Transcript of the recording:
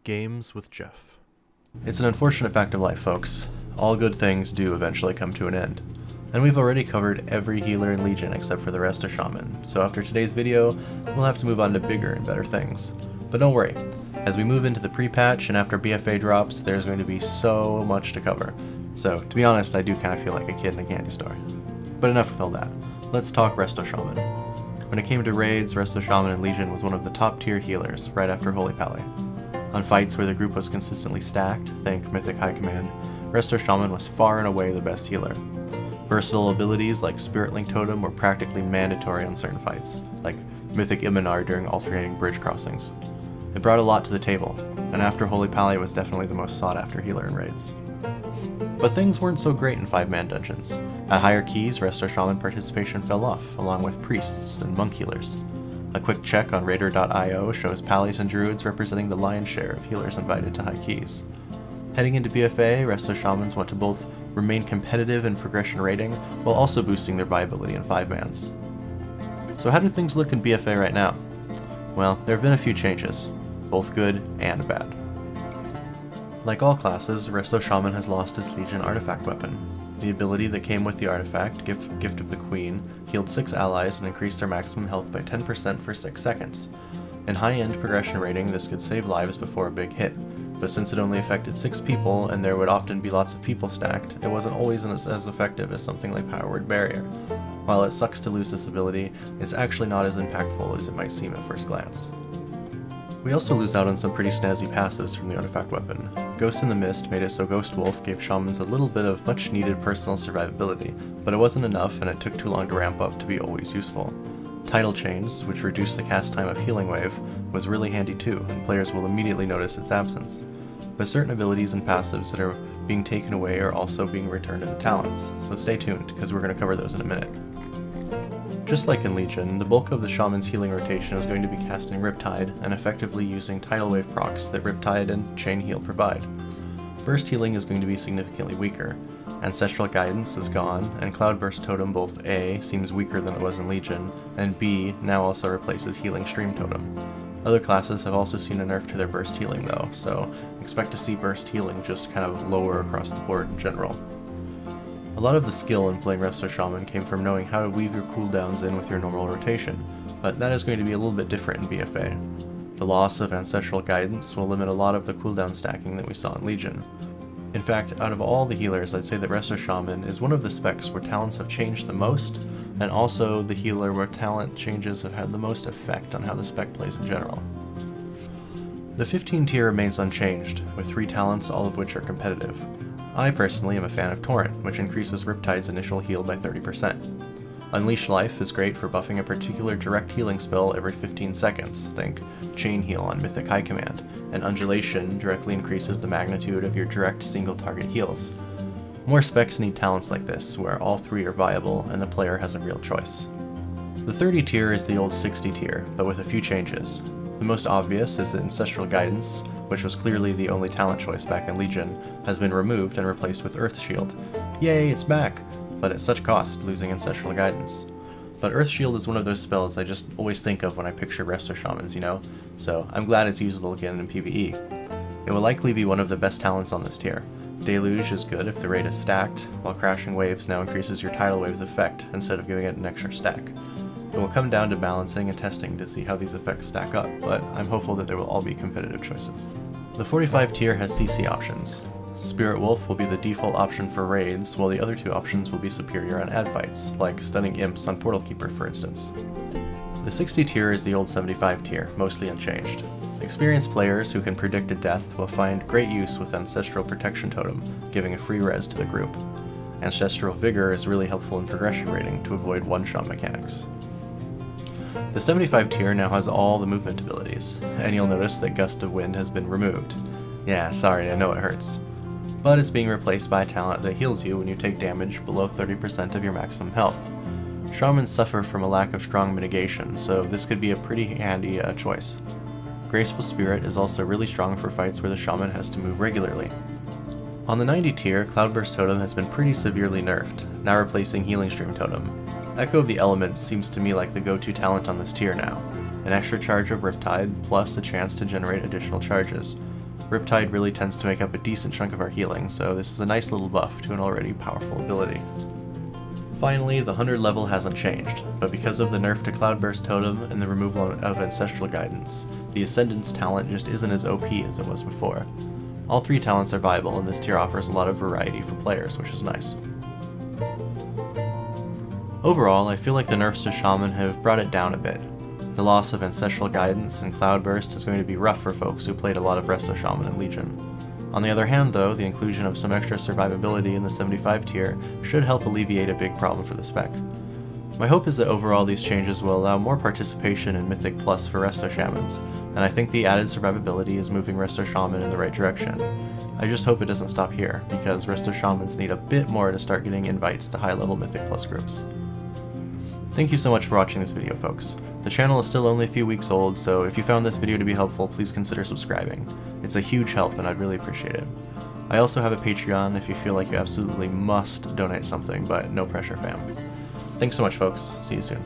Games with Jeff. It's an unfortunate fact of life, folks. All good things do eventually come to an end. And we've already covered every healer in Legion except for the Resto Shaman, so after today's video, we'll have to move on to bigger and better things. But don't worry, as we move into the pre-patch and after BFA drops, there's going to be so much to cover. So, to be honest, I do kind of feel like a kid in a candy store. But enough with all that. Let's talk Resto Shaman. When it came to raids, Resto Shaman in Legion was one of the top tier healers, right after Holy Pally. On fights where the group was consistently stacked, think Mythic High Command, Resto Shaman was far and away the best healer. Versatile abilities like Spirit Link Totem were practically mandatory on certain fights, like Mythic Iminar during alternating bridge crossings. It brought a lot to the table, and after Holy Pally was definitely the most sought after healer in raids. But things weren't so great in 5-man dungeons. At higher keys, Resto Shaman participation fell off, along with priests and monk healers. A quick check on Raider.io shows Pallies and Druids representing the lion's share of healers invited to high keys. Heading into BFA, Resto Shamans want to both remain competitive in progression rating, while also boosting their viability in 5-mans. So how do things look in BFA right now? Well, there have been a few changes, both good and bad. Like all classes, Resto Shaman has lost his Legion artifact weapon. The ability that came with the artifact, Gift of the Queen, healed 6 allies and increased their maximum health by 10% for 6 seconds. In high-end progression rating, this could save lives before a big hit, but since it only affected 6 people and there would often be lots of people stacked, it wasn't always as effective as something like Power Word Barrier. While it sucks to lose this ability, it's actually not as impactful as it might seem at first glance. We also lose out on some pretty snazzy passives from the artifact weapon. Ghost in the Mist made it so Ghost Wolf gave shamans a little bit of much needed personal survivability, but it wasn't enough and it took too long to ramp up to be always useful. Tidal Chains, which reduced the cast time of Healing Wave, was really handy too, and players will immediately notice its absence. But certain abilities and passives that are being taken away are also being returned into talents, so stay tuned, because we're going to cover those in a minute. Just like in Legion, the bulk of the Shaman's healing rotation is going to be casting Riptide, and effectively using Tidal Wave procs that Riptide and Chain Heal provide. Burst healing is going to be significantly weaker. Ancestral Guidance is gone, and Cloudburst Totem both A, seems weaker than it was in Legion, and B, now also replaces Healing Stream Totem. Other classes have also seen a nerf to their burst healing though, so expect to see burst healing just kind of lower across the board in general. A lot of the skill in playing Resto Shaman came from knowing how to weave your cooldowns in with your normal rotation, but that is going to be a little bit different in BFA. The loss of Ancestral Guidance will limit a lot of the cooldown stacking that we saw in Legion. In fact, out of all the healers, I'd say that Resto Shaman is one of the specs where talents have changed the most, and also the healer where talent changes have had the most effect on how the spec plays in general. The 15 tier remains unchanged, with 3 talents, all of which are competitive. I personally am a fan of Torrent, which increases Riptide's initial heal by 30%. Unleash Life is great for buffing a particular direct healing spell every 15 seconds, think Chain Heal on Mythic High Command, and Undulation directly increases the magnitude of your direct single target heals. More specs need talents like this, where all 3 are viable and the player has a real choice. The 30 tier is the old 60 tier, but with a few changes. The most obvious is that Ancestral Guidance, which was clearly the only talent choice back in Legion, has been removed and replaced with Earth Shield. Yay, it's back! But at such cost, losing Ancestral Guidance. But Earth Shield is one of those spells I just always think of when I picture Resto Shamans, you know? So I'm glad it's usable again in PvE. It will likely be one of the best talents on this tier. Deluge is good if the raid is stacked, while Crashing Waves now increases your Tidal Wave's effect instead of giving it an extra stack. It will come down to balancing and testing to see how these effects stack up, but I'm hopeful that there will all be competitive choices. The 45 tier has CC options. Spirit Wolf will be the default option for raids, while the other 2 options will be superior on ad fights, like stunning imps on Portal Keeper for instance. The 60 tier is the old 75 tier, mostly unchanged. Experienced players who can predict a death will find great use with Ancestral Protection Totem, giving a free res to the group. Ancestral Vigor is really helpful in progression rating to avoid one-shot mechanics. The 75 tier now has all the movement abilities, and you'll notice that Gust of Wind has been removed. Yeah, sorry, I know it hurts. But it's being replaced by a talent that heals you when you take damage below 30% of your maximum health. Shamans suffer from a lack of strong mitigation, so this could be a pretty handy choice. Graceful Spirit is also really strong for fights where the shaman has to move regularly. On the 90 tier, Cloudburst Totem has been pretty severely nerfed, now replacing Healing Stream Totem. Echo of the Elements seems to me like the go-to talent on this tier now. An extra charge of Riptide, plus a chance to generate additional charges. Riptide really tends to make up a decent chunk of our healing, so this is a nice little buff to an already powerful ability. Finally, the 100 level hasn't changed, but because of the nerf to Cloudburst Totem and the removal of Ancestral Guidance, the Ascendance talent just isn't as OP as it was before. All 3 talents are viable, and this tier offers a lot of variety for players, which is nice. Overall, I feel like the nerfs to Shaman have brought it down a bit. The loss of Ancestral Guidance and Cloudburst is going to be rough for folks who played a lot of Resto Shaman and Legion. On the other hand though, the inclusion of some extra survivability in the 75 tier should help alleviate a big problem for the spec. My hope is that overall these changes will allow more participation in Mythic Plus for Resto Shamans, and I think the added survivability is moving Resto Shaman in the right direction. I just hope it doesn't stop here, because Resto Shamans need a bit more to start getting invites to high-level Mythic Plus groups. Thank you so much for watching this video, folks. The channel is still only a few weeks old, so if you found this video to be helpful, please consider subscribing. It's a huge help and I'd really appreciate it. I also have a Patreon if you feel like you absolutely must donate something, but no pressure, fam. Thanks so much, folks. See you soon.